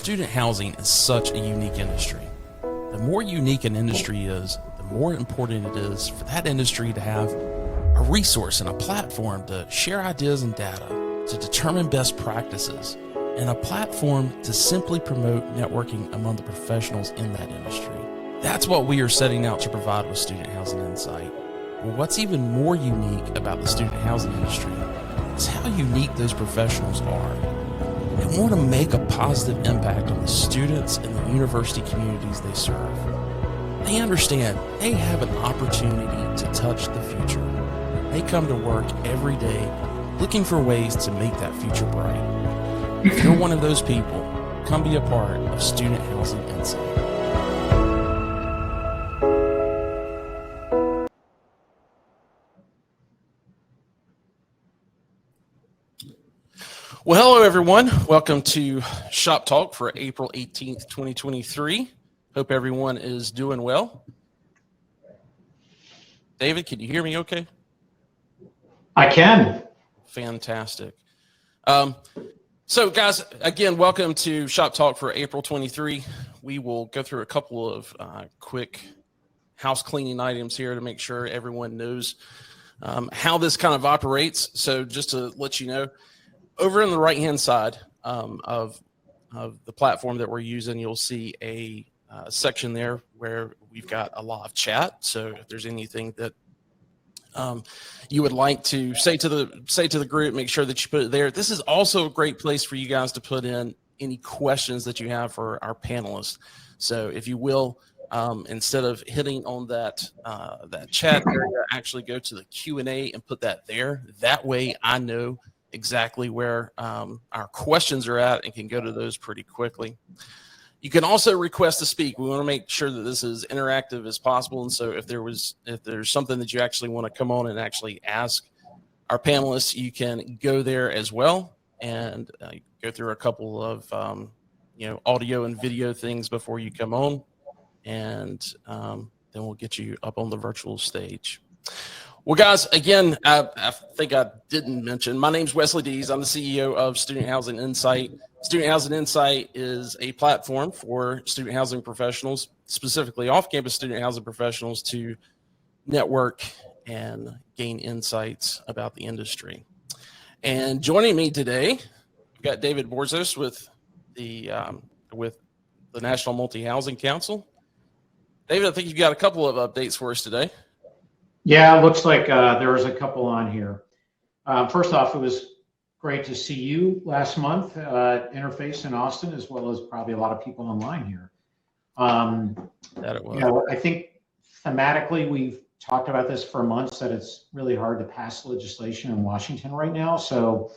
Student housing is such a unique industry. The more unique an industry is, the more important it is for that industry to have a resource and a platform to share ideas and data, to determine best practices, and a platform to simply promote networking among the professionals in that industry. That's what we are setting out to provide with Student Housing Insight. Well, what's even more unique about the student housing industry is how unique those professionals are. They want to make a positive impact on the students and the university communities they serve. They understand they have an opportunity to touch the future. They come to work every day looking for ways to make that future bright. If you're one of those people, come be a part of Student Housing Insight. Well, hello, everyone. Welcome to ShopTalk for April 18th, 2023. Hope everyone is doing well. David, can you hear me okay? I can. Fantastic. So, guys, again, welcome to ShopTalk for April 23. We will go through a couple of quick house cleaning items here to make sure everyone knows how this kind of operates. So just to let you know, over on the right-hand side of the platform that we're using, you'll see a section there where we've got a lot of chat. So if there's anything that you would like to say to the group, make sure that you put it there. This is also a great place for you guys to put in any questions that you have for our panelists. So if you will, instead of hitting on that chat area, actually go to the Q&A and put that there. That way I know exactly where our questions are at and can go to those pretty quickly. You can also request to speak. We want to make sure that this is interactive as possible. And so if there's something that you actually want to come on and actually ask our panelists, you can go there as well and go through a couple of audio and video things before you come on, and then we'll get you up on the virtual stage. Well, guys, again, I think I didn't mention, my name's Wesley Dees. I'm the CEO of Student Housing Insight. Student Housing Insight is a platform for student housing professionals, specifically off-campus student housing professionals, to network and gain insights about the industry. And joining me today, we've got David Borzos with the National Multi-Housing Council. David, I think you've got a couple of updates for us today. Yeah, it looks like there was a couple on here. First off, it was great to see you last month at Interface in Austin, as well as probably a lot of people online here. That it was. I think thematically we've talked about this for months, that it's really hard to pass legislation in Washington right now. So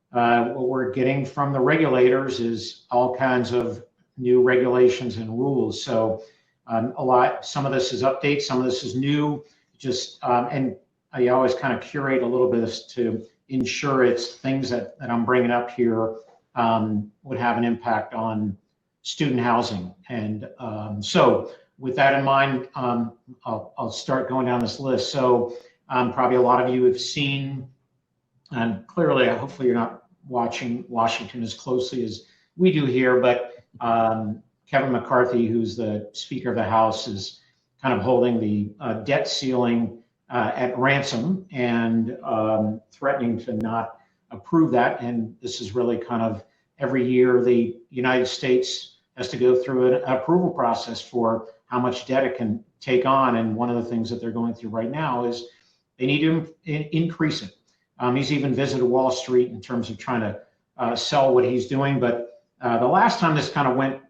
what we're getting from the regulators is all kinds of new regulations and rules. So some of this is updates, some of this is new. And I always kind of curate a little bit to ensure it's things that I'm bringing up here would have an impact on student housing. And so with that in mind, I'll start going down this list. So probably a lot of you have seen, and clearly, hopefully you're not watching Washington as closely as we do here, but Kevin McCarthy, who's the Speaker of the House, is kind of holding the debt ceiling at ransom and threatening to not approve that. And this is really kind of every year the United States has to go through an approval process for how much debt it can take on. And one of the things that they're going through right now is they need to increase it. He's even visited Wall Street in terms of trying to sell what he's doing. But the last time this kind of went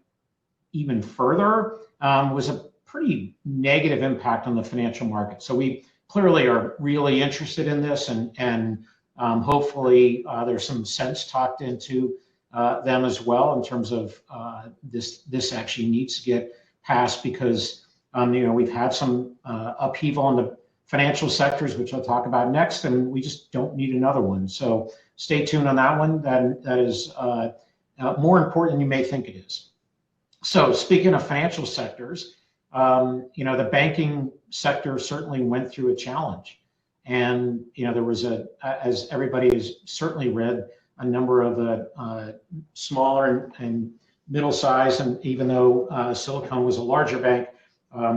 even further was a pretty negative impact on the financial market. So we clearly are really interested in this, and hopefully there's some sense talked into them as well in terms of this actually needs to get passed, because we've had some upheaval in the financial sectors, which I'll talk about next, and we just don't need another one. So stay tuned on that one. That is more important than you may think it is. So speaking of financial sectors, the banking sector certainly went through a challenge. And, there was as everybody has certainly read, a number of the smaller and middle size, and even though Silicon was a larger bank,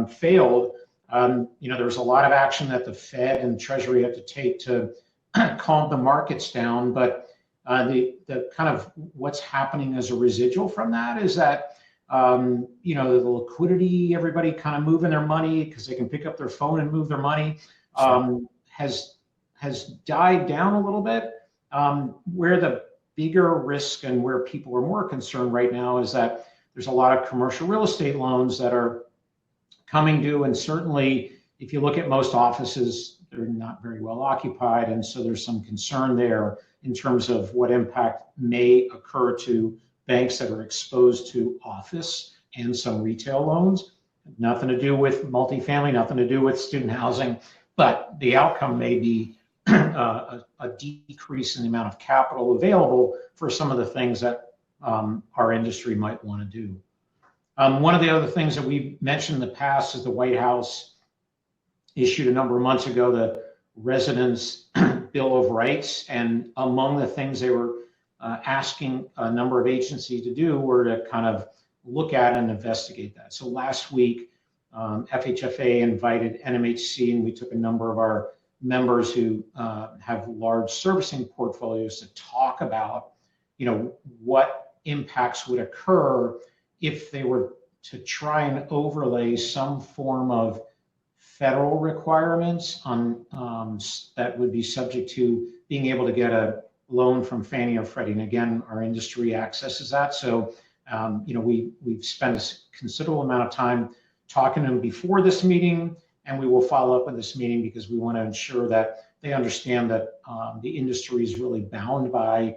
failed. There was a lot of action that the Fed and Treasury had to take to calm the markets down, but the kind of what's happening as a residual from that is that the liquidity, everybody kind of moving their money because they can pick up their phone and move their money, has died down a little bit. Where the bigger risk and where people are more concerned right now is that there's a lot of commercial real estate loans that are coming due, and certainly if you look at most offices, they're not very well occupied, and so there's some concern there in terms of what impact may occur to banks that are exposed to office and some retail loans. Nothing to do with multifamily, nothing to do with student housing, but the outcome may be a decrease in the amount of capital available for some of the things that our industry might want to do. One of the other things that we've mentioned in the past is the White House issued a number of months ago the Residents' Bill of Rights, and among the things they were asking a number of agencies to do were to kind of look at and investigate that. So last week, FHFA invited NMHC, and we took a number of our members who have large servicing portfolios to talk about, what impacts would occur if they were to try and overlay some form of federal requirements on that would be subject to being able to get a loan from Fannie or Freddie. And again, our industry accesses that. So, we've spent a considerable amount of time talking to them before this meeting, and we will follow up with this meeting because we want to ensure that they understand that the industry is really bound by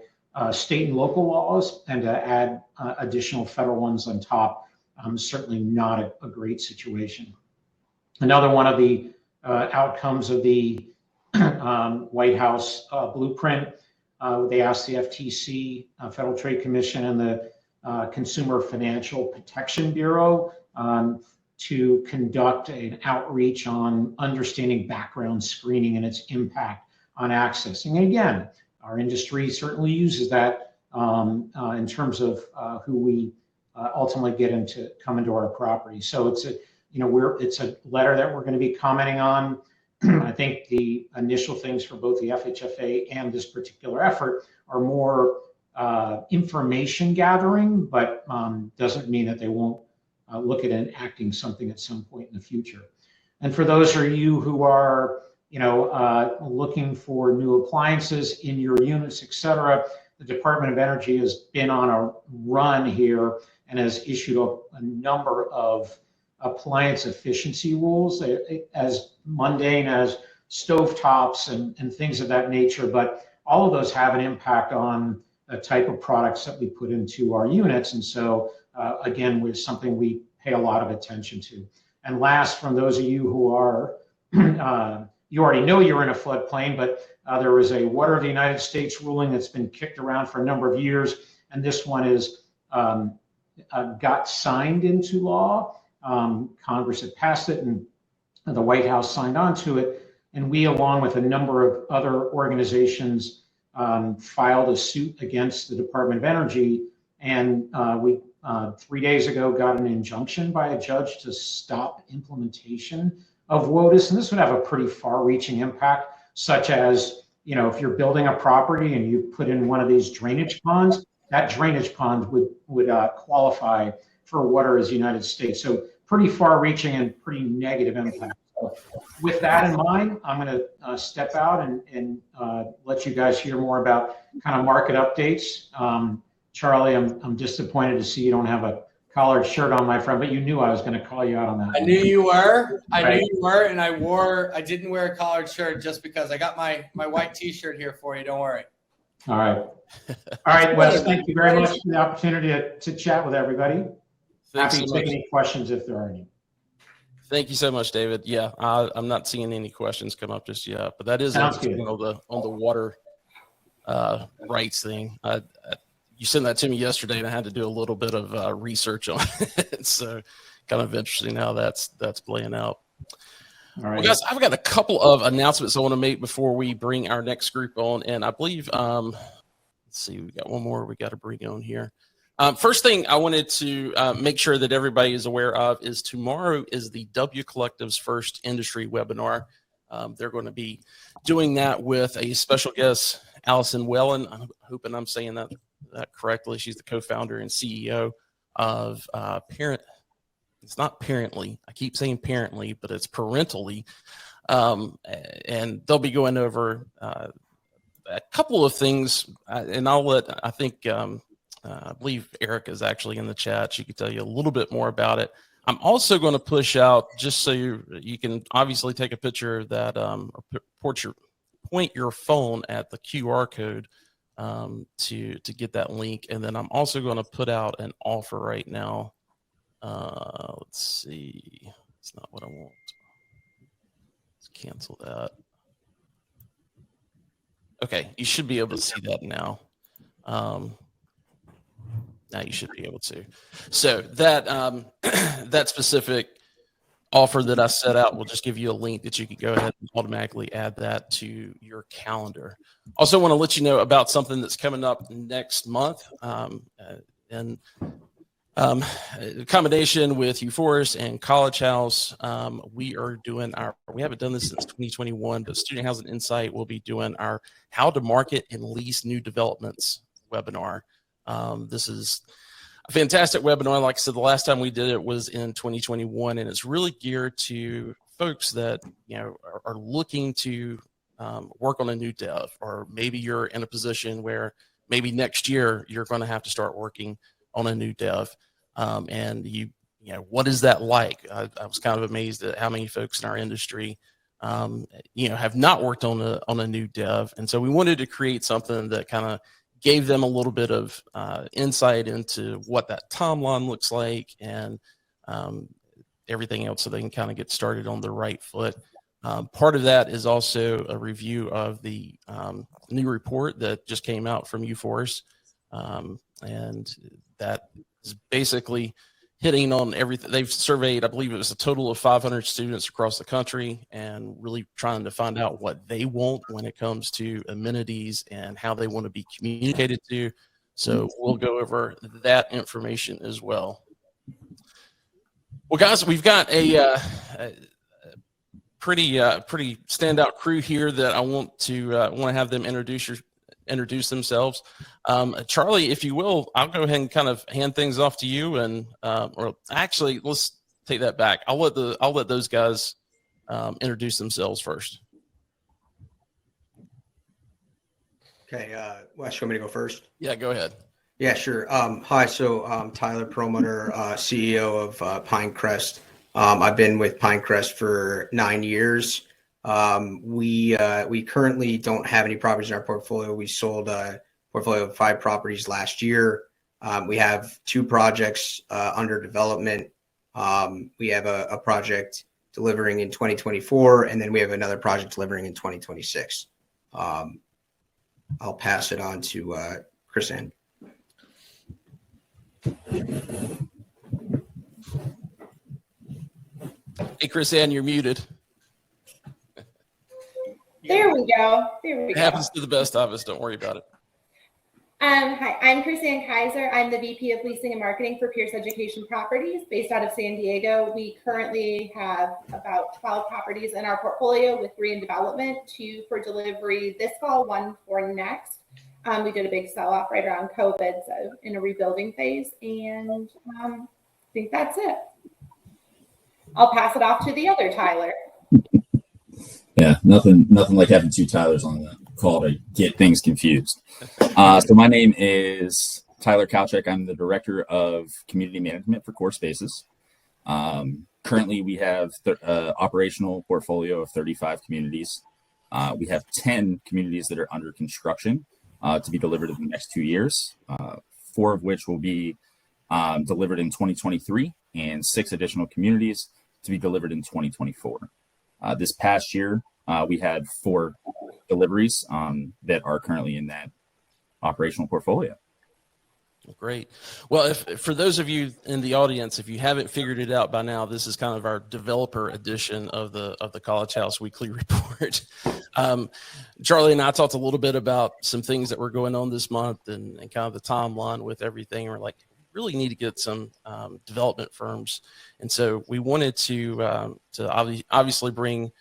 state and local laws, and to add additional federal ones on top, certainly not a great situation. Another one of the outcomes of the White House blueprint, they asked the FTC, Federal Trade Commission, and the Consumer Financial Protection Bureau to conduct an outreach on understanding background screening and its impact on accessing. And again, our industry certainly uses that in terms of who we ultimately get into come into our property. So it's a letter that we're going to be commenting on. I think the initial things for both the FHFA and this particular effort are more information gathering, but doesn't mean that they won't look at enacting something at some point in the future. And for those of you who are looking for new appliances in your units, et cetera, the Department of Energy has been on a run here and has issued a number of appliance efficiency rules, as mundane as stovetops and things of that nature. But all of those have an impact on the type of products that we put into our units. And so, again, it's something we pay a lot of attention to. And last, from those of you who are, you already know you're in a floodplain, but there was a Water of the United States ruling that's been kicked around for a number of years, and this one is got signed into law. Congress had passed it, and the White House signed on to it, and we, along with a number of other organizations, filed a suit against the Department of Energy, and we 3 days ago got an injunction by a judge to stop implementation of WOTUS, and this would have a pretty far-reaching impact, such as, if you're building a property and you put in one of these drainage ponds, that drainage pond would qualify for Water as United States. So pretty far-reaching and pretty negative impact. So with that in mind, I'm going to step out and let you guys hear more about kind of market updates. Charlie, I'm disappointed to see you don't have a collared shirt on, my friend, but you knew I was going to call you out on that. I knew you were. I knew you were, and I didn't wear a collared shirt just because. I got my white T-shirt here for you. Don't worry. All right. All right, Wes, thank you very much for the opportunity to chat with everybody. Happy to take any questions if there are any. Thank you so much, David. Yeah, I'm not seeing any questions come up just yet, but that is on the water rights thing. You sent that to me yesterday, and I had to do a little bit of research on it. So kind of interesting how that's playing out. All right. Well, guys, I've got a couple of announcements I want to make before we bring our next group on. And I believe, let's see, we got one more we got to bring on here. First thing I wanted to make sure that everybody is aware of is tomorrow is the W Collective's first industry webinar. They're going to be doing that with a special guest, Allison Wellen. I'm hoping I'm saying that correctly. She's the co-founder and CEO of Parent. It's not Parently. I keep saying Parently, but it's Parentally. And they'll be going over a couple of things. And I believe Erica is actually in the chat. She could tell you a little bit more about it. I'm also going to push out, just so you can obviously take a picture of that, or point your phone at the QR code to get that link. And then I'm also going to put out an offer right now. Let's see. It's not what I want. Let's cancel that. Okay, you should be able to see that now. Now you should be able to. So that that specific offer that I set out will just give you a link that you can go ahead and automatically add that to your calendar. Also want to let you know about something that's coming up next month. In combination with UForest and College House, we haven't done this since 2021, but Student Housing Insight will be doing our How to Market and Lease New Developments webinar. This is a fantastic webinar. Like I said, the last time we did it was in 2021, and it's really geared to folks that are looking to work on a new dev, or maybe you're in a position where maybe next year you're going to have to start working on a new dev, and what is that like? I was kind of amazed at how many folks in our industry have not worked on a new dev, and so we wanted to create something that kind of gave them a little bit of insight into what that timeline looks like, and everything else, so they can kind of get started on the right foot. Part of that is also a review of the new report that just came out from UForest, and that is basically hitting on everything. They've surveyed, I believe it was a total of 500 students across the country, and really trying to find out what they want when it comes to amenities and how they want to be communicated to. So we'll go over that information as well. Well, guys, we've got a pretty standout crew here that I want to have them introduce themselves. Charlie, if you will, I'll go ahead and kind of hand things off to you, and or actually, let's take that back. I'll let those guys introduce themselves first. Okay, Wes, you want me to go first? Yeah, go ahead. Yeah, sure. Hi, so I'm Tyler Perlmutter, CEO of Pinecrest. I've been with Pinecrest for 9 years. We currently don't have any properties in our portfolio. We sold a portfolio of 5 properties last year. We have 2 projects under development. We have a project delivering in 2024, and then we have another project delivering in 2026. I'll pass it on to Chris Ann. Hey, Chris Ann, you're muted. There we go. It happens to the best of us. Don't worry about it. Hi, I'm Chris Ann Kaiser. I'm the VP of Leasing and Marketing for Pierce Education Properties based out of San Diego. We currently have about 12 properties in our portfolio, with 3 in development, 2 for delivery this fall, 1 for next. We did a big sell-off right around COVID, so in a rebuilding phase, and I think that's it. I'll pass it off to the other Tyler. Yeah, nothing like having 2 Tylers on the call to get things confused. So my name is Tyler Kalchek. I'm the Director of Community Management for Core Spaces. Currently, we have operational portfolio of 35 communities. We have 10 communities that are under construction to be delivered in the next 2 years, 4 of which will be delivered in 2023, and 6 additional communities to be delivered in 2024. This past year, we had 4 deliveries that are currently in that operational portfolio. Great. Well, if for those of you in the audience, if you haven't figured it out by now, this is kind of our developer edition of the College House Weekly Report. Charlie and I talked a little bit about some things that were going on this month and kind of the timeline with everything. We're like, really need to get some development firms, and so we wanted to obviously bring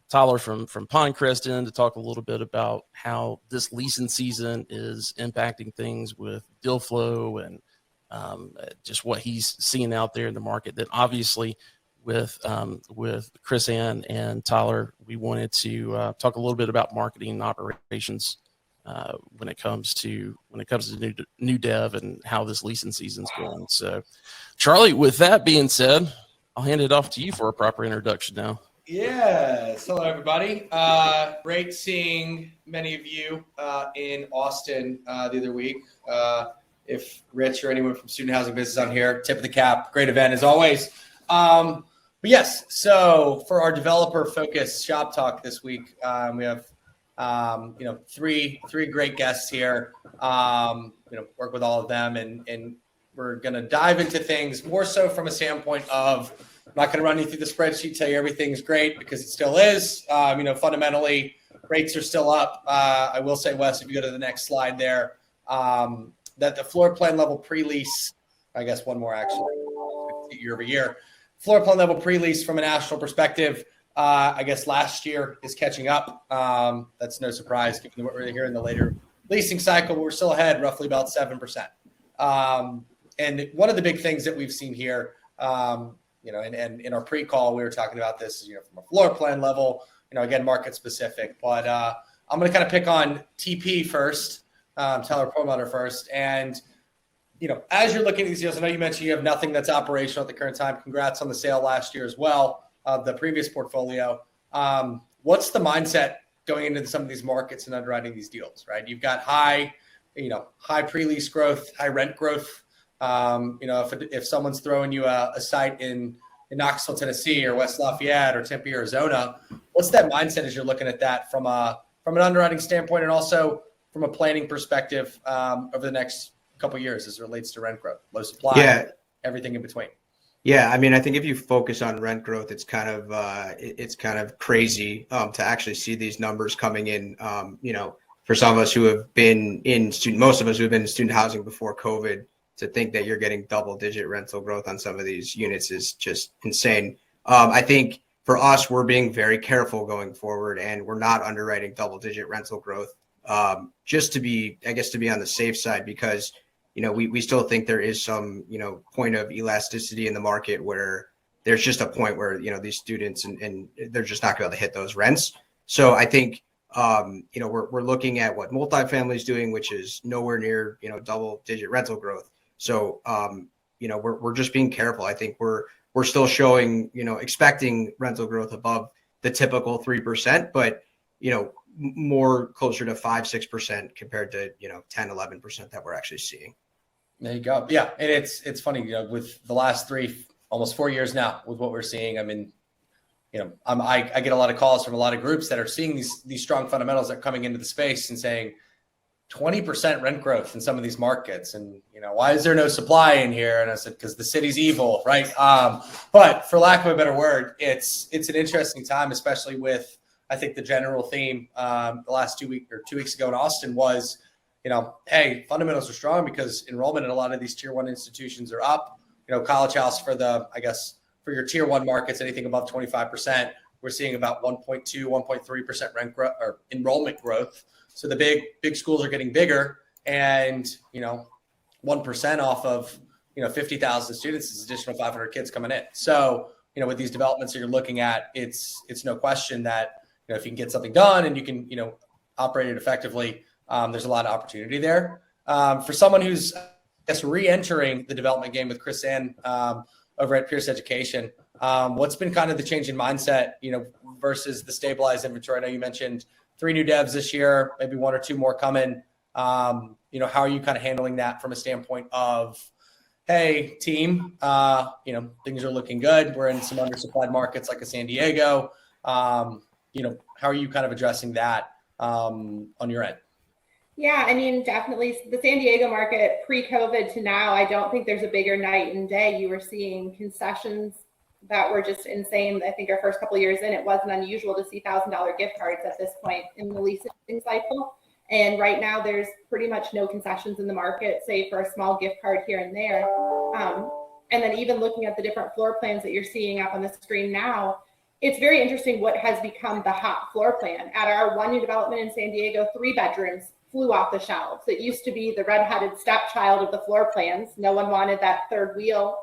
Tyler from Pinecrest in to talk a little bit about how this leasing season is impacting things with deal flow and just what he's seeing out there in the market. Then obviously with Chris Ann and Tyler, we wanted to talk a little bit about marketing and operations when it comes to new dev and how this leasing season's going. So, Charlie, with that being said, I'll hand it off to you for a proper introduction now. Yes. Hello, everybody. Great seeing many of you in Austin the other week. If Rich or anyone from Student Housing Business on here, tip of the cap. Great event as always. But yes, so for our developer focused shop talk this week, we have three great guests here. Work with all of them, and we're gonna dive into things more so from a standpoint of, I'm not going to run you through the spreadsheet, tell you everything's great, because it still is. Fundamentally, rates are still up. I will say, Wes, if you go to the next slide there, that the floor plan level pre-lease, I guess one more actually, year over year, floor plan level pre-lease from a national perspective, I guess last year is catching up. That's no surprise given what we're hearing in the later leasing cycle. We're still ahead roughly about 7%. And one of the big things that we've seen here, and in our pre-call, we were talking about this, from a floor plan level, again, market specific, but I'm going to kind of pick on TP first, Tyler Perlmutter first. And, as you're looking at these deals, I know you mentioned you have nothing that's operational at the current time. Congrats on the sale last year as well, the previous portfolio. What's the mindset going into some of these markets and underwriting these deals, right? You've got high pre-lease growth, high rent growth. If someone's throwing you a site in Knoxville, Tennessee, or West Lafayette, or Tempe, Arizona, what's that mindset as you're looking at that from an underwriting standpoint, and also from a planning perspective over the next couple of years as it relates to rent growth, low supply, everything in between? Yeah, I mean, I think if you focus on rent growth, it's kind of crazy to actually see these numbers coming in. For some of us who have been most of us who have been in student housing before COVID, to think that you're getting double-digit rental growth on some of these units is just insane. I think for us, we're being very careful going forward, and we're not underwriting double-digit rental growth just to be on the safe side, because we still think there is some point of elasticity in the market where there's just a point where these students and they're just not going to hit those rents. So I think we're looking at what multifamily is doing, which is nowhere near double-digit rental growth. So, we're just being careful. I think we're still showing, expecting rental growth above the typical 3%, but, more closer to 5-6% compared to, 10-11% that we're actually seeing. There you go. Yeah. And it's funny, with the last almost 4 years now with what we're seeing. I mean, I get a lot of calls from a lot of groups that are seeing these strong fundamentals that are coming into the space and saying 20% rent growth in some of these markets. And, why is there no supply in here? And I said, because the city's evil, right? But for lack of a better word, it's an interesting time, especially with, I think the general theme the last 2 weeks ago in Austin was, hey, fundamentals are strong because enrollment in a lot of these tier one institutions are up. College House for your tier one markets, anything above 25%, we're seeing about 1.2, 1.3% rent growth or enrollment growth. So the big schools are getting bigger, and 1% off of 50,000 students is additional 500 kids coming in. So with these developments that you're looking at, it's no question that if you can get something done and you can operate it effectively, there's a lot of opportunity there. For someone who's re-entering the development game with Chris Ann over at Pierce Education, what's been kind of the change in mindset versus the stabilized inventory? I know you mentioned 3 new devs this year, maybe 1 or 2 more coming. How are you kind of handling that from a standpoint of, hey, team, things are looking good. We're in some undersupplied markets like a San Diego. How are you kind of addressing that on your end? Yeah, I mean, definitely the San Diego market pre-COVID to now, I don't think there's a bigger night and day. You were seeing concessions that were just insane. I think our first couple of years in, it wasn't unusual to see $1,000 gift cards at this point in the leasing cycle. And right now, there's pretty much no concessions in the market, save for a small gift card here and there. And then even looking at the different floor plans that you're seeing up on the screen now, it's very interesting what has become the hot floor plan. At our one new development in San Diego, 3 bedrooms flew off the shelves. It used to be the redheaded stepchild of the floor plans. No one wanted that third wheel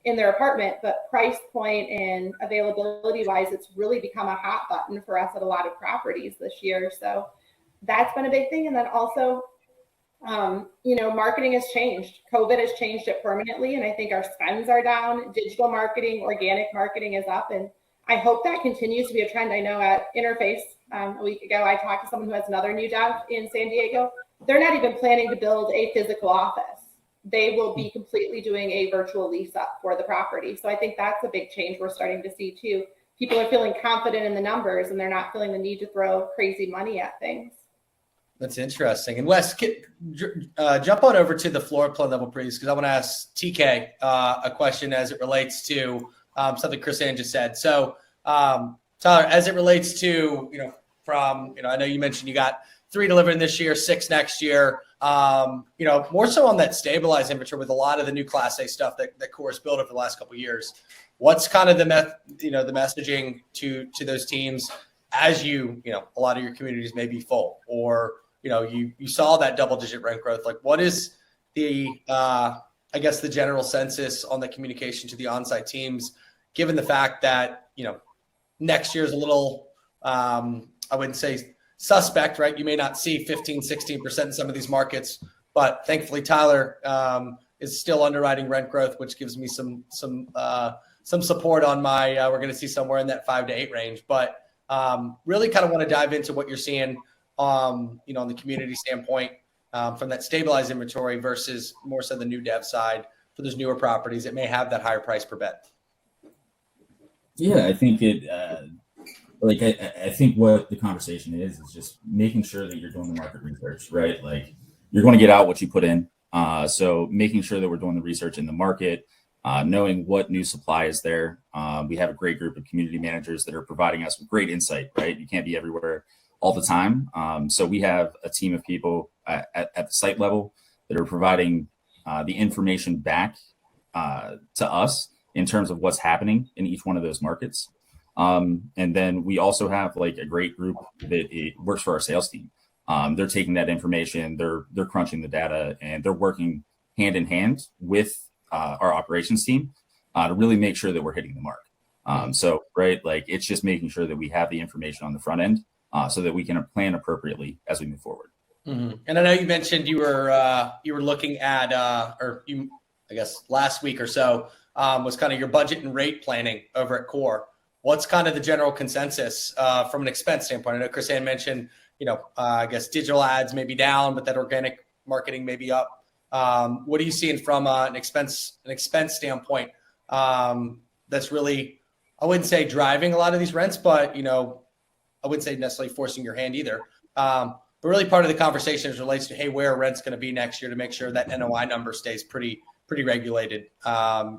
in their apartment, but price point and availability wise, it's really become a hot button for us at a lot of properties this year. So that's been a big thing. And then also, marketing has changed. COVID has changed it permanently. And I think our spends are down. Digital marketing, organic marketing is up. And I hope that continues to be a trend. I know at Interface a week ago, I talked to someone who has another new dev in San Diego. They're not even planning to build a physical office. They will be completely doing a virtual lease up for the property. So I think that's a big change we're starting to see too. People are feeling confident in the numbers and they're not feeling the need to throw crazy money at things. That's interesting. And Wes, jump on over to the floor plan level, please, because I want to ask TK a question as it relates to something Chris Ann just said. So, Tyler, as it relates to, I know you mentioned you got 3 delivering this year, 6 next year, more so on that stabilized inventory with a lot of the new Class A stuff that Core's built over the last couple of years. What's kind of the messaging to those teams as a lot of your communities may be full, or you saw that double-digit rent growth? Like, what is the the general census on the communication to the on-site teams, given the fact that next year is a little I wouldn't say suspect, right? You may not see 15, 16% in some of these markets, but thankfully Tyler is still underwriting rent growth, which gives me some support on my we're going to see somewhere in that 5 to 8 range. But really kind of want to dive into what you're seeing on the community standpoint from that stabilized inventory versus more so the new dev side for those newer properties that may have that higher price per bed. Yeah, I think I think what the conversation is just making sure that you're doing the market research, right? Like, you're going to get out what you put in. So making sure that we're doing the research in the market, knowing what new supply is there. We have a great group of community managers that are providing us with great insight, right? You can't be everywhere all the time. So we have a team of people at the site level that are providing the information back to us in terms of what's happening in each one of those markets. And then we also have like a great group that works for our sales team. They're taking that information, they're crunching the data, and they're working hand in hand with our operations team to really make sure that we're hitting the mark. So, right, like, it's just making sure that we have the information on the front end so that we can plan appropriately as we move forward. Mm-hmm. And I know you mentioned you were looking at, last week or so was kind of your budget and rate planning over at Core. What's kind of the general consensus from an expense standpoint? I know Chris Ann mentioned, digital ads may be down, but that organic marketing may be up. What are you seeing from an expense standpoint that's really, I wouldn't say driving a lot of these rents, but, I wouldn't say necessarily forcing your hand either. But really part of the conversation is relates to, hey, where are rents going to be next year to make sure that NOI number stays pretty regulated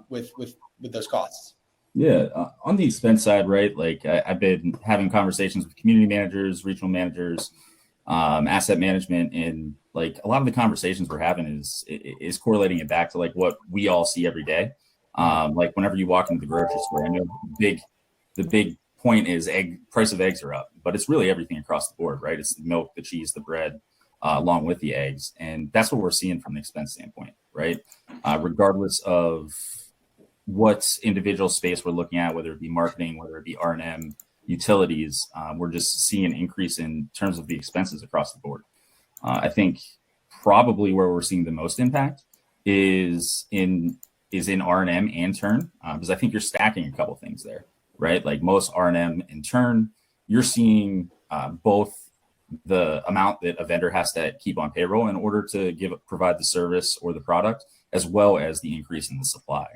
with those costs. Yeah, on the expense side, right? Like, I've been having conversations with community managers, regional managers, asset management, and like a lot of the conversations we're having is correlating it back to like what we all see every day. Like, whenever you walk into the grocery store, I know the big point is price of eggs are up, but it's really everything across the board, right? It's the milk, the cheese, the bread, along with the eggs, and that's what we're seeing from an expense standpoint, right? Regardless of what individual space we're looking at, whether it be marketing, whether it be R&M, utilities, we're just seeing an increase in terms of the expenses across the board. I think probably where we're seeing the most impact is in R&M and turn, because I think you're stacking a couple things there, right? Like, most R&M and turn, you're seeing both the amount that a vendor has to keep on payroll in order to provide the service or the product, as well as the increase in the supply.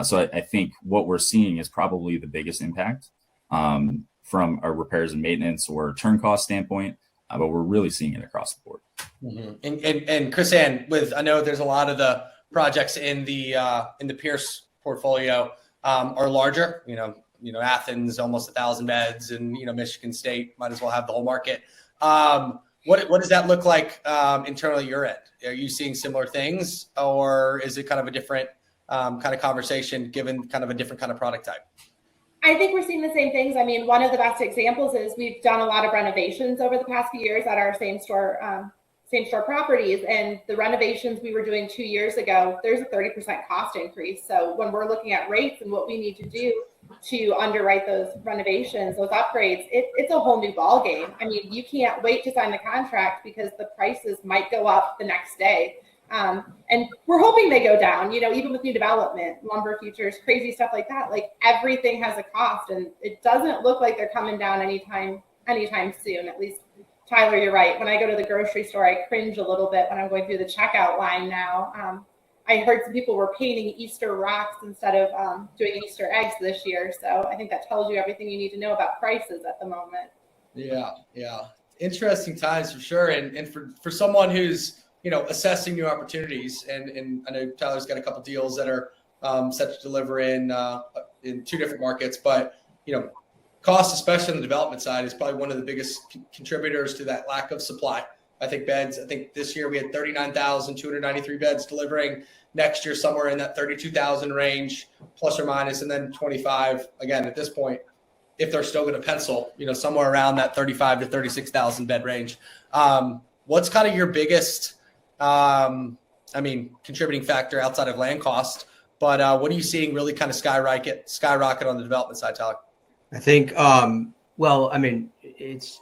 So I think what we're seeing is probably the biggest impact from a repairs and maintenance or turn cost standpoint. but we're really seeing it across the board. Mm-hmm. And Chris Ann, I know there's a lot of the projects in the Pierce portfolio are larger. Athens almost 1,000 beds, and Michigan State might as well have the whole market. What does that look like internally your end? Are you seeing similar things, or is it kind of a different kind of conversation given kind of a different kind of product type? I think we're seeing the same things. I mean, one of the best examples is we've done a lot of renovations over the past few years at our same store properties, and the renovations we were doing 2 years ago, there's a 30% cost increase. So when we're looking at rates and what we need to do to underwrite those renovations, those upgrades, it's a whole new ball game. I mean, you can't wait to sign the contract because the prices might go up the next day. And we're hoping they go down, even with new development, lumber futures, crazy stuff like that. Like, everything has a cost, and it doesn't look like they're coming down anytime soon. At least, Tyler, you're right. When I go to the grocery store, I cringe a little bit when I'm going through the checkout line now. I heard some people were painting Easter rocks instead of doing Easter eggs this year. So I think that tells you everything you need to know about prices at the moment. Yeah. Interesting times for sure. And for someone who's, assessing new opportunities, and I know Tyler's got a couple deals that are set to deliver in 2 different markets, but, cost, especially on the development side, is probably one of the biggest contributors to that lack of supply. I think this year we had 39,293 beds delivering. Next year, somewhere in that 32,000 range, plus or minus, and then 25, again, at this point, if they're still going to pencil, somewhere around that 35 to 36,000 bed range. What's kind of your biggest, contributing factor outside of land cost, but what are you seeing really kind of skyrocket on the development side, Tyler? I think, it's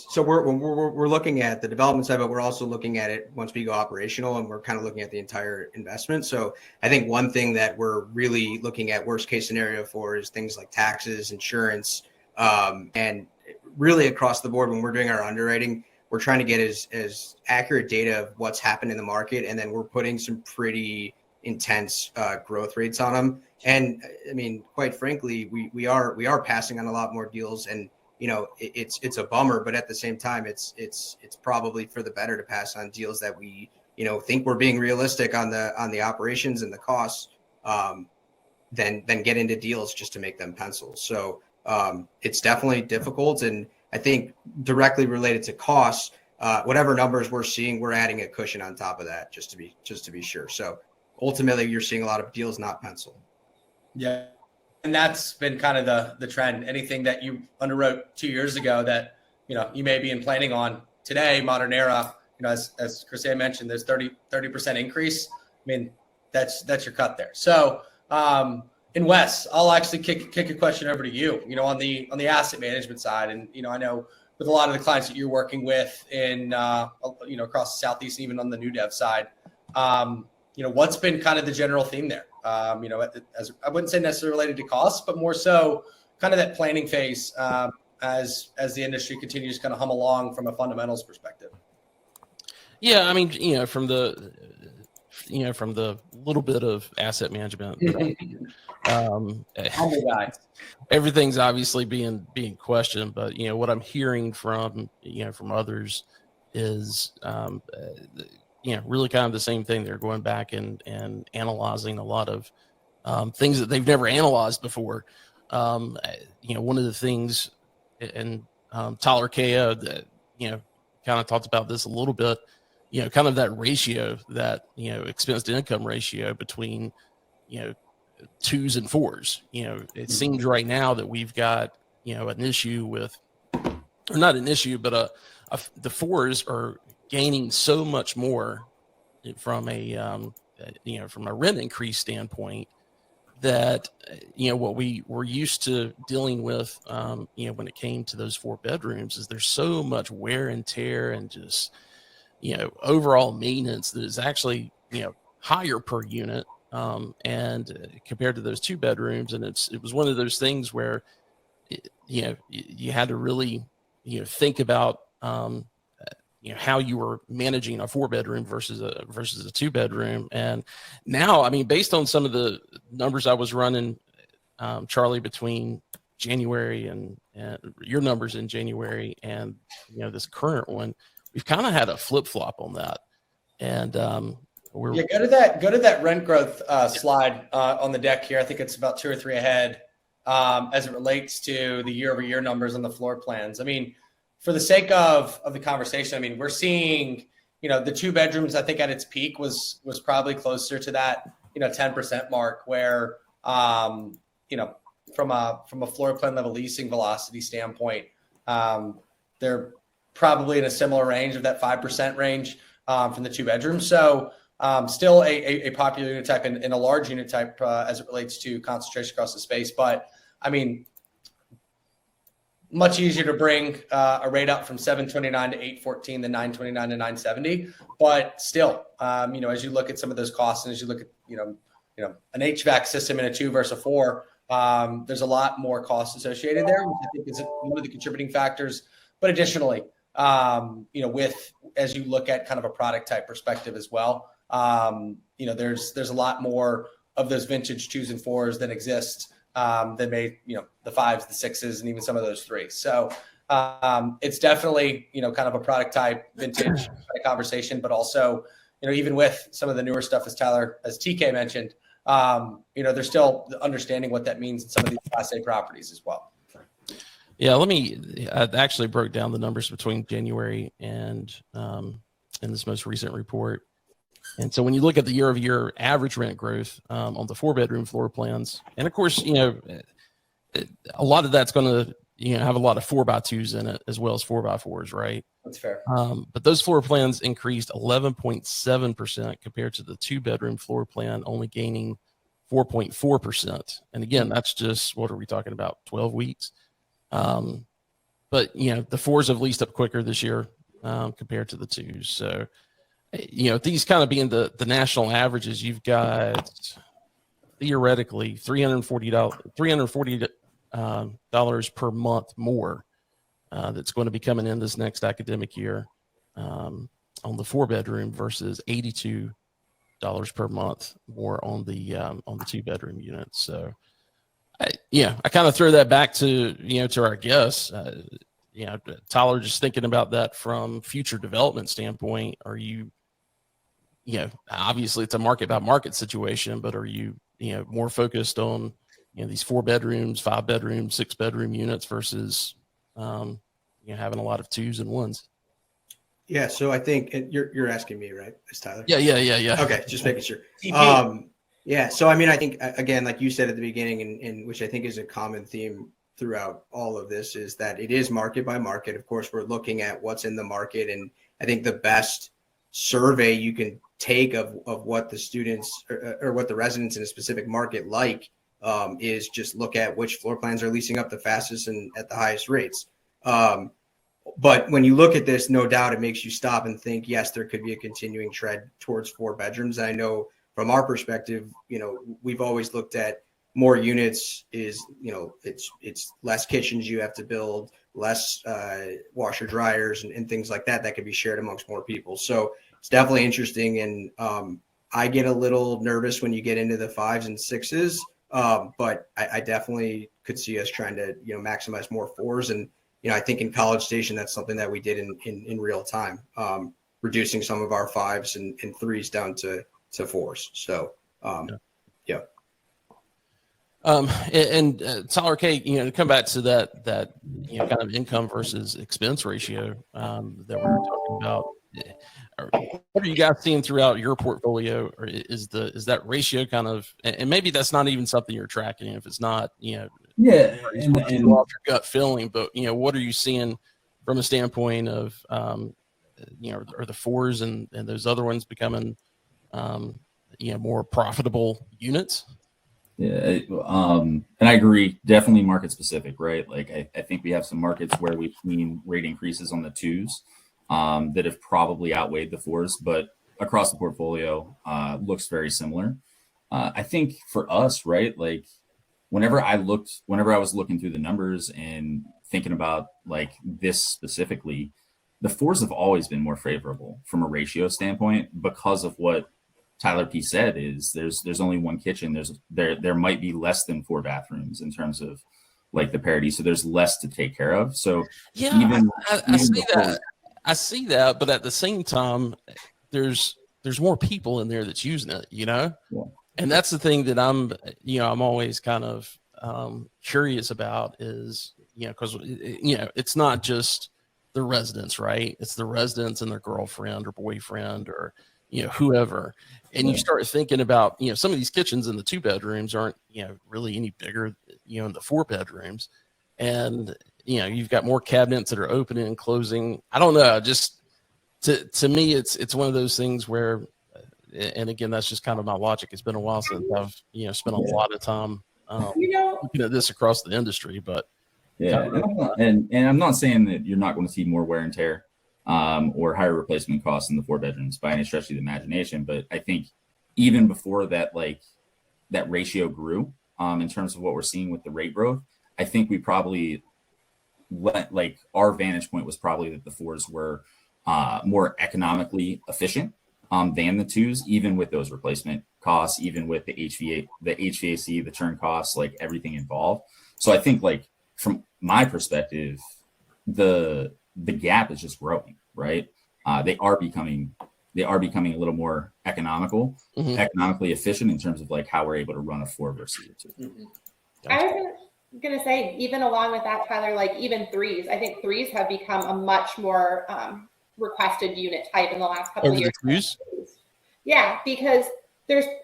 so we're looking at the development side, but we're also looking at it once we go operational, and we're kind of looking at the entire investment. So I think one thing that we're really looking at worst case scenario for is things like taxes, insurance, and really across the board when we're doing our underwriting, we're trying to get as accurate data of what's happened in the market, and then we're putting some pretty intense growth rates on them. And I mean, quite frankly, we are passing on a lot more deals, and it's a bummer, but at the same time, it's probably for the better to pass on deals that we think we're being realistic on the operations and the costs, than get into deals just to make them pencil. So it's definitely difficult, and I think directly related to costs, whatever numbers we're seeing, we're adding a cushion on top of that just to be sure. So ultimately, you're seeing a lot of deals not pencil. Yeah. And that's been kind of the trend. Anything that you underwrote 2 years ago that, you may be planning on today, modern era, as Chris mentioned, there's 30% increase. I mean, that's your cut there. So, in Wes, I'll actually kick a question over to you, on the asset management side. And, I know with a lot of the clients that you're working with in, across the Southeast, even on the new dev side, what's been kind of the general theme there? As I wouldn't say necessarily related to costs, but more so kind of that planning phase as the industry continues to kind of hum along from a fundamentals perspective. Yeah, I mean, from the little bit of asset management, everything's obviously being questioned. But what I'm hearing from others is really kind of the same thing. They're going back and analyzing a lot of things that they've never analyzed before. One of the things, and Tyler Kao, that kind of talked about this a little bit. Kind of that ratio, that expense to income ratio between 2s and 4s. It seems right now that we've got an issue with, or not an issue, but the 4s are gaining so much more from a rent increase standpoint that what we were used to dealing with when it came to those 4 bedrooms is there's so much wear and tear and just overall maintenance that is actually higher per unit and compared to those 2 bedrooms. And it was one of those things where you had to really think about how you were managing a 4-bedroom versus a 2-bedroom. And now, I mean, based on some of the numbers I was running, Charlie, between January and your numbers in January and this current one, we've kind of had a flip flop on that. And go to that rent growth slide on the deck here. I think it's about 2 or 3 ahead as it relates to the year-over-year numbers on the floor plans. I mean, for the sake of the conversation, I mean, we're seeing, the 2 bedrooms, I think at its peak was probably closer to that, 10% mark where, from a floor plan level leasing velocity standpoint, they're probably in a similar range of that 5% range from the 2 bedrooms. So still a popular unit type and a large unit type as it relates to concentration across the space. But I mean, much easier to bring a rate up from 729 to 814 than 929 to 970. But still, as you look at some of those costs and as you look at, an HVAC system in a 2 versus a 4, there's a lot more costs associated there, which I think is one of the contributing factors. But additionally, as you look at kind of a product type perspective as well, there's a lot more of those vintage 2s and 4s that exist that made, the 5s, the 6s, and even some of those 3s. So it's definitely, kind of a product type vintage kind of conversation, but also, even with some of the newer stuff, as TK mentioned, they're still understanding what that means in some of these Class A properties as well. Yeah, I actually broke down the numbers between January and in this most recent report. And so when you look at the year-over-year average rent growth on the 4-bedroom floor plans, and of course, a lot of that's going to, have a lot of 4x2s in it as well as 4x4s, right? That's fair. But those floor plans increased 11.7% compared to the 2-bedroom floor plan, only gaining 4.4%. And again, that's just, what are we talking about, 12 weeks? But, the 4s have leased up quicker this year compared to the 2s. So, these kind of being the national averages, you've got theoretically $340 per month more that's going to be coming in this next academic year on the 4-bedroom versus $82 per month more on the 2-bedroom units. So, I kind of throw that back to to our guests. Tyler, just thinking about that from future development standpoint, are you obviously it's a market by market situation, but are you more focused on these 4 bedrooms, 5 bedrooms, 6-bedroom units versus having a lot of 2s and 1s? Yeah, so I think you're asking me, right? It's Tyler. Yeah. Okay, just making sure. Yeah, so I mean, I think again, like you said at the beginning, and which I think is a common theme throughout all of this, is that it is market by market. Of course, we're looking at what's in the market, and I think the best survey you can take of what the students or what the residents in a specific market is just look at which floor plans are leasing up the fastest and at the highest rates. But when you look at this, no doubt it makes you stop and think, yes, there could be a continuing trend towards 4 bedrooms. And I know from our perspective, we've always looked at more units is, it's less kitchens you have to build, less washer dryers and things like that could be shared amongst more people. So it's definitely interesting. And I get a little nervous when you get into the 5s and 6s, but I definitely could see us trying to, maximize more 4s. And, I think in College Station, that's something that we did in real time, reducing some of our 5s and 3s down to 4s. So, yeah. And Tyler K, to come back to that kind of income versus expense ratio that we were talking about. What are you guys seeing throughout your portfolio? Or is that ratio kind of, and maybe that's not even something you're tracking if it's not, and off your gut feeling, but what are you seeing from a standpoint of, are the 4s and those other ones becoming, more profitable units? Yeah, and I agree. Definitely market specific, right? Like I think we have some markets where we've seen rate increases on the 2s that have probably outweighed the 4s, but across the portfolio looks very similar. I think for us, right, like whenever I was looking through the numbers and thinking about like this specifically, the 4s have always been more favorable from a ratio standpoint because of what Tyler P said is there's only 1 kitchen. There might be less than 4 bathrooms in terms of like the parity. So there's less to take care of. So Yeah, I see before- that. I see that, but at the same time, there's more people in there that's using it, Yeah. and that's the thing that I'm always kind of curious about is, because it's not just the residents, right? It's the residents and their girlfriend or boyfriend or whoever, and you start thinking about some of these kitchens in the 2 bedrooms aren't really any bigger in the 4 bedrooms, and you've got more cabinets that are opening and closing. I don't know, just to me it's one of those things where, and again, that's just kind of my logic. It's been a while since I've spent a lot of time looking at this across the industry, but yeah, and I'm not saying that you're not going to see more wear and tear or higher replacement costs in the 4 bedrooms by any stretch of the imagination. But I think even before that, like that ratio grew in terms of what we're seeing with the rate growth, I think we probably our vantage point was probably that the 4s were more economically efficient than the 2s, even with those replacement costs, even with the HVAC, the turn costs, like everything involved. So I think, like, from my perspective, the gap is just growing, right? They are becoming a little more economically efficient in terms of like how we're able to run a 4 versus a 2. Mm-hmm. I was gonna say, even along with that, Tyler, like even 3s, I think 3s have become a much more requested unit type in the last couple of years. Yeah, because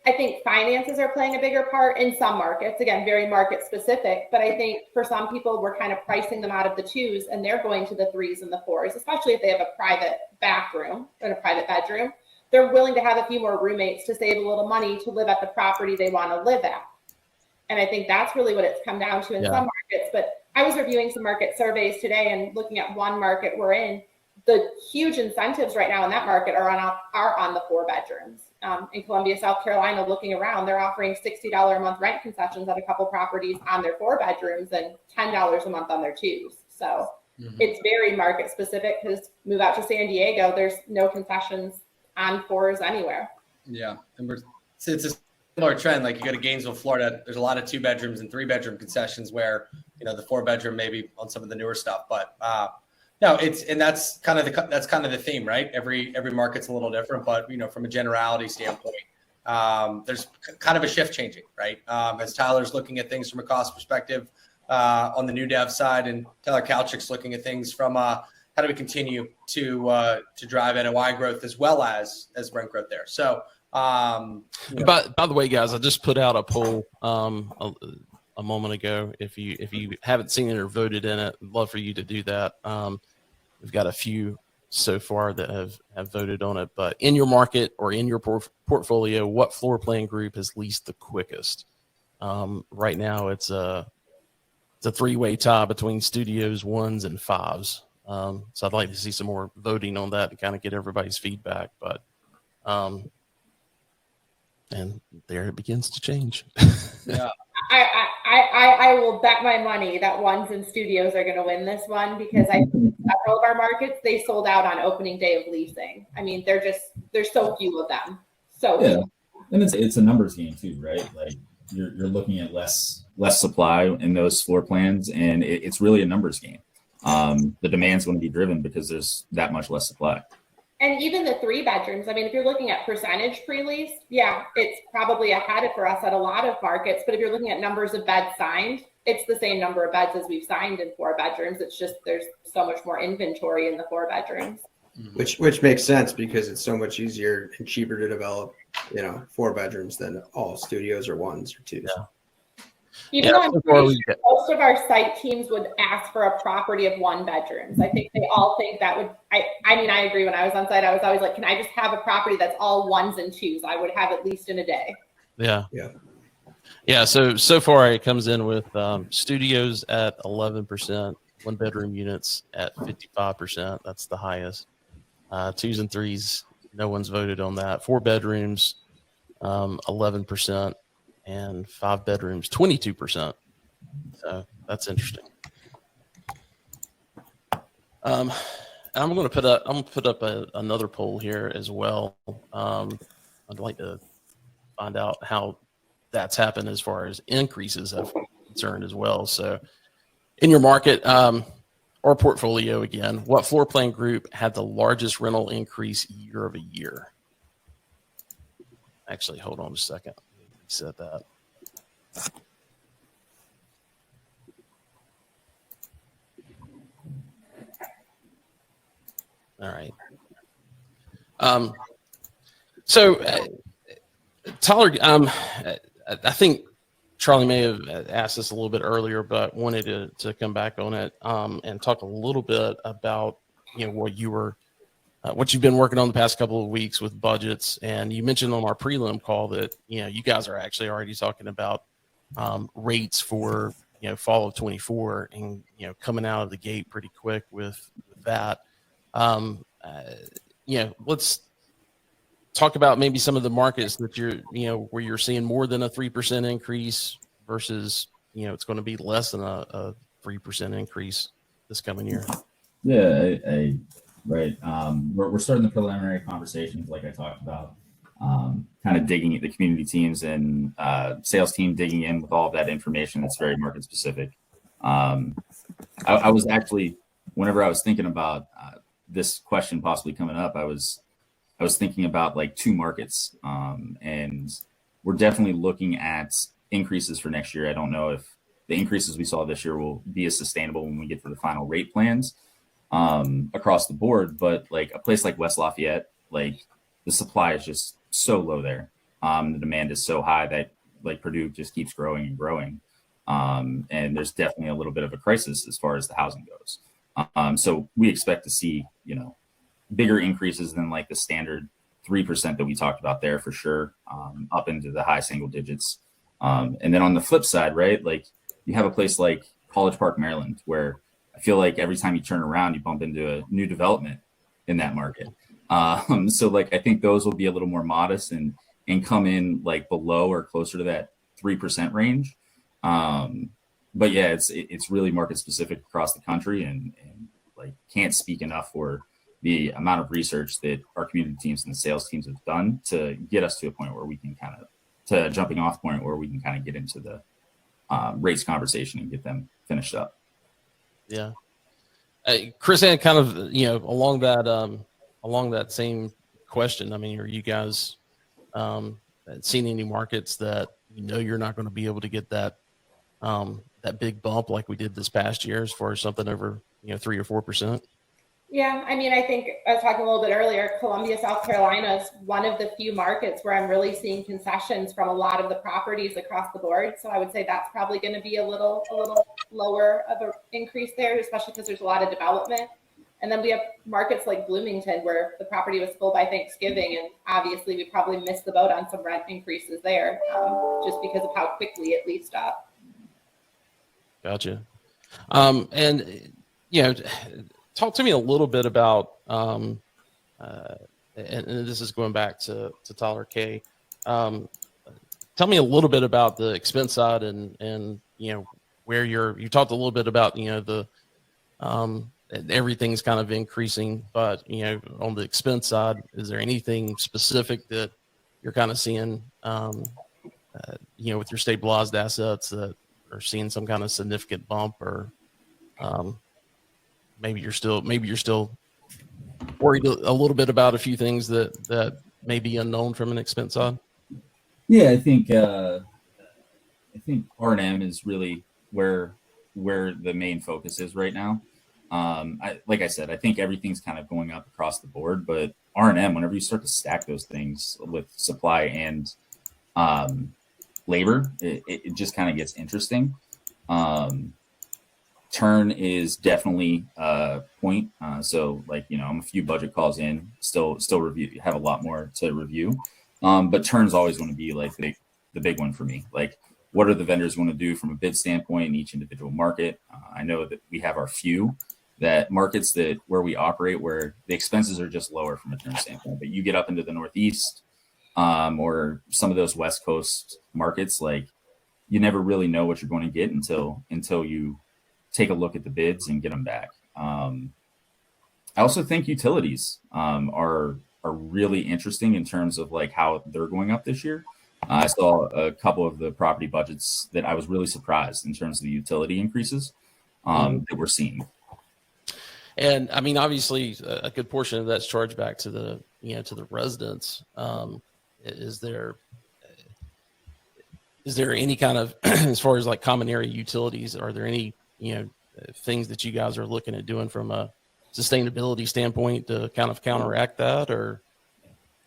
I think finances are playing a bigger part in some markets, again, very market specific, but I think for some people, we're kind of pricing them out of the 2s and they're going to the 3s and the 4s, especially if they have a private bathroom and a private bedroom. They're willing to have a few more roommates to save a little money to live at the property they want to live at. And I think that's really what it's come down to in some markets. But I was reviewing some market surveys today and looking at one market we're in. The huge incentives right now in that market are on the 4 bedrooms. In Columbia, South Carolina, looking around, they're offering $60 a month rent concessions at a couple properties on their 4 bedrooms and $10 a month on their 2s. So it's very market specific, because move out to San Diego, there's no concessions on 4s anywhere. Yeah, and it's a similar trend. Like you go to Gainesville, Florida, there's a lot of 2 bedrooms and 3 bedroom concessions where the 4 bedroom maybe on some of the newer stuff, but no, that's kind of the theme, right? Every market's a little different, but from a generality standpoint, there's kind of a shift changing, right? As Tyler's looking at things from a cost perspective on the new dev side, and Tyler Kalchik's looking at things from how do we continue to drive NOI growth as well as rent growth there. So, by the way, guys, I just put out a poll a moment ago. If you haven't seen it or voted in it, I'd love for you to do that. We've got a few so far that have voted on it, but in your market or in your portfolio, what floor plan group has leased the quickest? Right now it's a 3-way tie between studios, 1s and 5s. So I'd like to see some more voting on that to kind of get everybody's feedback, but and there it begins to change. Yeah. I will bet my money that 1s and studios are going to win this one, because I think several of our markets, they sold out on opening day of leasing. I mean, there's so few of them. So yeah, and it's a numbers game too, right? Like you're looking at less supply in those floor plans, and it's really a numbers game. The demand's going to be driven because there's that much less supply. And even the 3 bedrooms, I mean, if you're looking at percentage pre-lease, yeah, it's probably ahead for us at a lot of markets. But if you're looking at numbers of beds signed, it's the same number of beds as we've signed in 4 bedrooms. It's just there's so much more inventory in the 4 bedrooms. Which makes sense, because it's so much easier and cheaper to develop, 4 bedrooms than all studios or 1s or 2s. Yeah. Even though I'm pretty sure most of our site teams would ask for a property of 1 bedrooms. I think they all think that would, I mean, I agree. When I was on site, I was always like, can I just have a property that's all 1s and 2s? I would have at least in a day. Yeah. So far it comes in with studios at 11%, 1 bedroom units at 55%. That's the highest. 2s and 3s, no one's voted on that. 4 bedrooms, 11%. And 5 bedrooms, 22%. So that's interesting. And I'm going to put up another poll here as well. I'd like to find out how that's happened as far as increases are concerned as well. So In your market or portfolio again, what floor plan group had the largest rental increase year over year? Actually, hold on a second. Reset that. All right. Tyler, I think Charlie may have asked this a little bit earlier, but wanted to come back on it and talk a little bit about what you've been working on the past couple of weeks with budgets. And you mentioned on our prelim call that you guys are actually already talking about rates for fall of 24 and coming out of the gate pretty quick with that. Let's talk about maybe some of the markets that where you're seeing more than a 3% increase versus, it's going to be less than a 3% increase this coming year. Yeah, right. We're starting the preliminary conversations, like I talked about, kind of digging at the community teams and sales team digging in with all of that information that's very market specific. I was actually, whenever I was thinking about this question possibly coming up, I was thinking about like 2 markets, and we're definitely looking at increases for next year. I don't know if the increases we saw this year will be as sustainable when we get to the final rate plans across the board. But like a place like West Lafayette, like the supply is just so low there. The demand is so high that like Purdue just keeps growing and growing. And there's definitely a little bit of a crisis as far as the housing goes. So we expect to see, bigger increases than like the standard 3% that we talked about there for sure, up into the high single digits. And then on the flip side, right, like you have a place like College Park, Maryland, where I feel like every time you turn around, you bump into a new development in that market. So like, I think those will be a little more modest and come in like below or closer to that 3% range. But yeah, it's really market specific across the country, and like can't speak enough for the amount of research that our community teams and the sales teams have done to get us to a point where we can to a jumping off point where we can kind of get into the rates conversation and get them finished up. Yeah. Chris, and kind of, along that same question, I mean, are you guys seen any markets that you're not going to be able to get that big bump like we did this past year as far as something over 3 or 4%? Yeah, I mean, I think I was talking a little bit earlier, Columbia, South Carolina is one of the few markets where I'm really seeing concessions from a lot of the properties across the board. So I would say that's probably going to be a little lower of an increase there, especially because there's a lot of development. And then we have markets like Bloomington where the property was full by Thanksgiving, and obviously we probably missed the boat on some rent increases there, just because of how quickly it leased up. Gotcha. And talk to me a little bit about, and this is going back to Tyler K. Tell me a little bit about the expense side and where you talked a little bit about the everything's kind of increasing, but on the expense side, is there anything specific that you're kind of seeing with your stabilized assets that are seeing some kind of significant bump, or maybe you're still worried a little bit about a few things that may be unknown from an expense side? Yeah, I think R&M is really where the main focus is right now. Like I said, I think everything's kind of going up across the board, but R&M, whenever you start to stack those things with supply and labor, it just kind of gets interesting. Turn is definitely a point. So like, I'm a few budget calls in, still review, have a lot more to review. But turn's always going to be like the big one for me. Like, what are the vendors going to do from a bid standpoint in each individual market? I know that we have our few markets where we operate where the expenses are just lower from a turn standpoint, but you get up into the Northeast or some of those West Coast markets, like you never really know what you're going to get until you take a look at the bids and get them back. I also think utilities are really interesting in terms of like how they're going up this year. I saw a couple of the property budgets that I was really surprised in terms of the utility increases. that we're seeing. And I mean, obviously, a good portion of that's charged back to the to the residents. Is there any kind of as far as like common area utilities? Are there any things that you guys are looking at doing from a sustainability standpoint to kind of counteract that? Or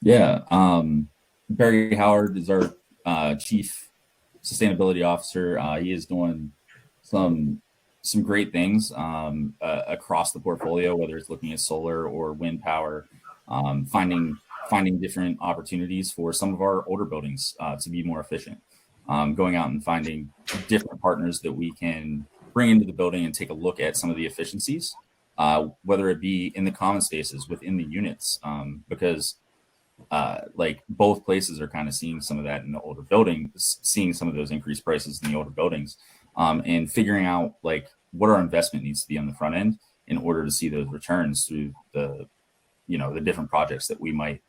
Barry Howard is our chief sustainability officer. He is doing some great things across the portfolio, whether it's looking at solar or wind power, finding different opportunities for some of our older buildings to be more efficient, going out and finding different partners that we can bring into the building and take a look at some of the efficiencies, whether it be in the common spaces within the units, because like both places are kind of seeing some of that in the older buildings, seeing some of those increased prices in the older buildings, and figuring out like what our investment needs to be on the front end in order to see those returns through the different projects that we might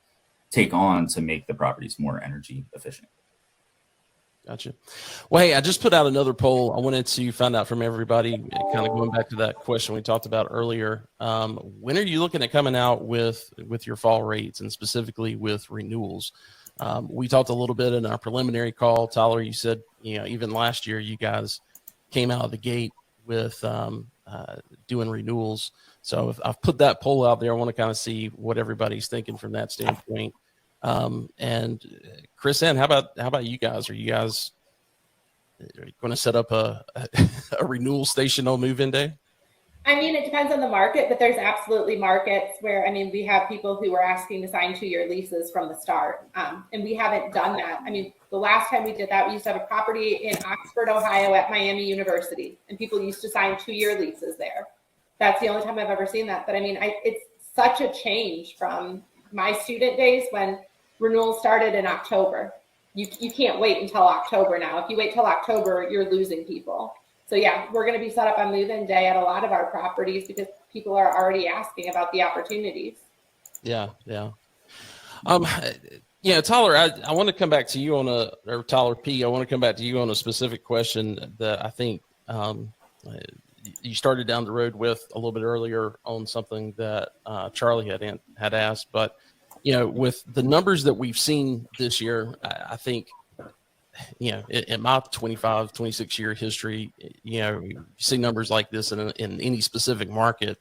take on to make the properties more energy efficient. Gotcha. Well, hey, I just put out another poll. I wanted to find out from everybody, kind of going back to that question we talked about earlier. When are you looking at coming out with your fall rates and specifically with renewals? We talked a little bit in our preliminary call. Tyler, you said, even last year you guys came out of the gate with doing renewals. So if I've put that poll out there, I want to kind of see what everybody's thinking from that standpoint. And Chris Ann, how about you guys? Are you guys going to set up a renewal station on move-in day? I mean, it depends on the market, but there's absolutely markets where, I mean, we have people who were asking to sign 2-year leases from the start. And we haven't done that. I mean, the last time we did that, we used to have a property in Oxford, Ohio at Miami University, and people used to sign 2-year leases there. That's the only time I've ever seen that. But I mean, it's such a change from my student days when renewals started in October. You can't wait until October now. If you wait till October, you're losing people. So yeah, we're going to be set up on move-in day at a lot of our properties because people are already asking about the opportunities. Yeah. Tyler, I want to come back to you or Tyler P. I want to come back to you on a specific question that I think you started down the road with a little bit earlier on something that Charlie had asked, but with the numbers that we've seen this year, I think, in my 25, 26 year history, you see numbers like this in any specific market,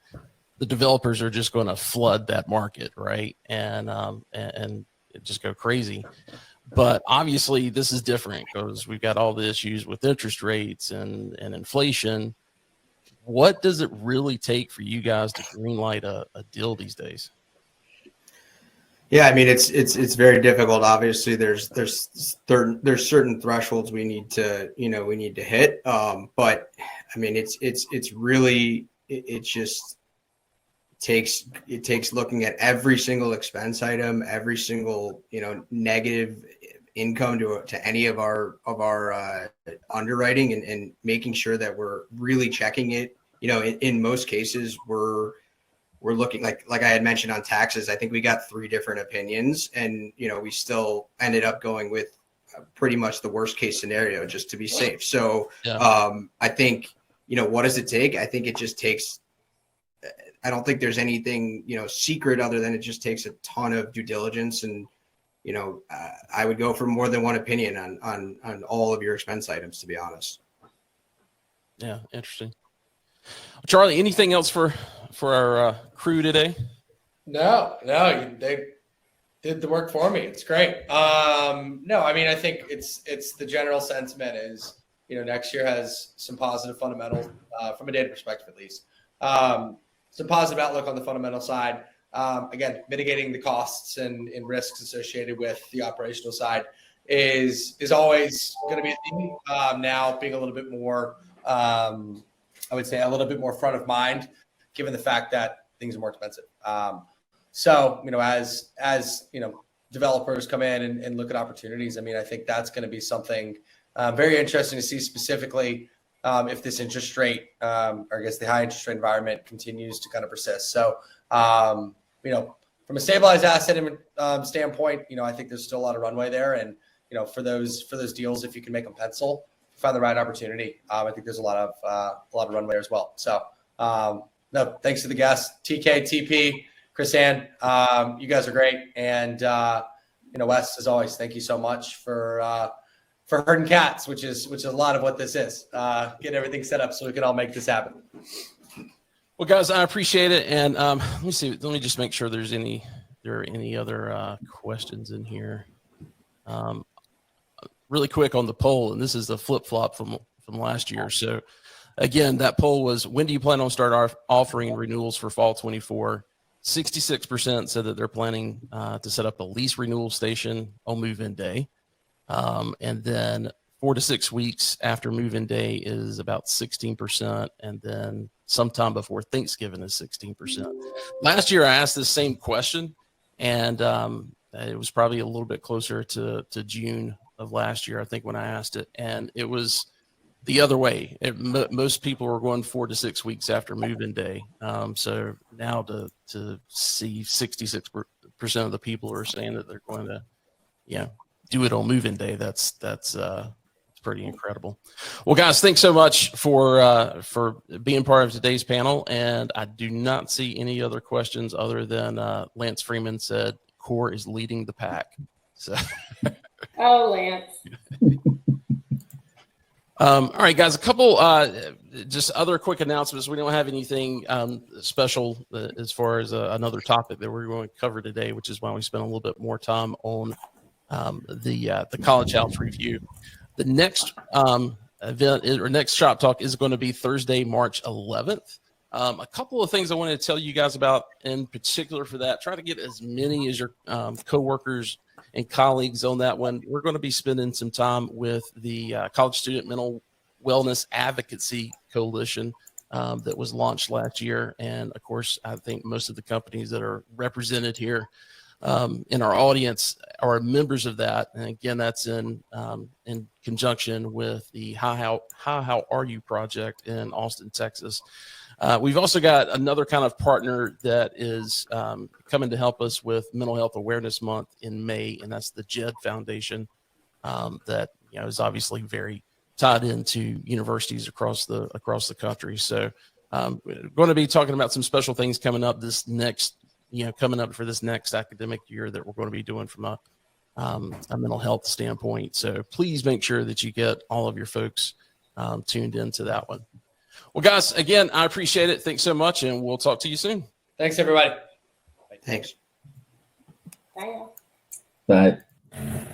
the developers are just going to flood that market, right? And just go crazy. But obviously this is different because we've got all the issues with interest rates and inflation. What does it really take for you guys to greenlight a deal these days? Yeah, I mean it's very difficult. Obviously, there's certain thresholds we need to hit. But I mean it's really it just takes looking at every single expense item, every single negative income to any of our underwriting and making sure that we're really checking it. In most cases we're looking like I had mentioned on taxes. I think we got 3 different opinions, and we still ended up going with pretty much the worst case scenario just to be safe. So yeah. I think what does it take? I think it just takes. I don't think there's anything secret other than it just takes a ton of due diligence, and I would go for more than one opinion on all of your expense items, to be honest. Yeah, interesting. Charlie, anything else for our crew today? No, they did the work for me. It's great. No, I mean, I think it's the general sentiment is, next year has some positive fundamentals from a data perspective, at least. Some positive outlook on the fundamental side. Again, mitigating the costs and risks associated with the operational side is always going to be a theme. Now being a little bit more, I would say a little bit more front of mind, given the fact that things are more expensive. So, as developers come in and look at opportunities, I mean, I think that's going to be something very interesting to see specifically if this interest rate, or I guess the high interest rate environment continues to kind of persist. So, from a stabilized asset standpoint, I think there's still a lot of runway there. And, for those deals, if you can make them pencil found the right opportunity. I think there's a lot of runway there as well. So no, thanks to the guests, TK, TP, Chris Ann. You guys are great. And Wes, as always, thank you so much for herding cats, which is a lot of what this is. Get everything set up so we can all make this happen. Well, guys, I appreciate it. And let me see. Let me just make sure there are any other questions in here. Really quick on the poll, and this is the flip-flop from last year. So again, that poll was, when do you plan on start offering renewals for fall 24? 66% said that they're planning to set up a lease renewal station on move-in day. And then 4 to 6 weeks after move-in day is about 16%. And then sometime before Thanksgiving is 16%. Last year, I asked this same question, and it was probably a little bit closer to June of last year, I think, when I asked it. And it was the other way. Most people were going 4 to 6 weeks after move-in day. So now to see 66% of the people are saying that they're going to, do it on move-in day, that's pretty incredible. Well, guys, thanks so much for being part of today's panel. And I do not see any other questions other than Lance Freeman said Core is leading the pack. So, oh, Lance. All right, guys, a couple just other quick announcements. We don't have anything special as far as another topic that we're going to cover today, which is why we spent a little bit more time on the College House review. The next event or next Shop Talk is going to be Thursday, March 11th. A couple of things I wanted to tell you guys about in particular for that. Try to get as many as your coworkers and colleagues on that one. We're going to be spending some time with the College Student Mental Wellness Advocacy Coalition that was launched last year. And of course, I think most of the companies that are represented here in our audience are members of that. And again, that's in conjunction with the How Are You project in Austin, Texas. We've also got another kind of partner that is coming to help us with Mental Health Awareness Month in May, and that's the JED Foundation that is obviously very tied into universities across the country. So we're going to be talking about some special things coming up for this next academic year that we're going to be doing from a mental health standpoint. So please make sure that you get all of your folks tuned into that one. Well, guys, again, I appreciate it. Thanks so much, and we'll talk to you soon. Thanks, everybody. Thanks. Bye. Bye.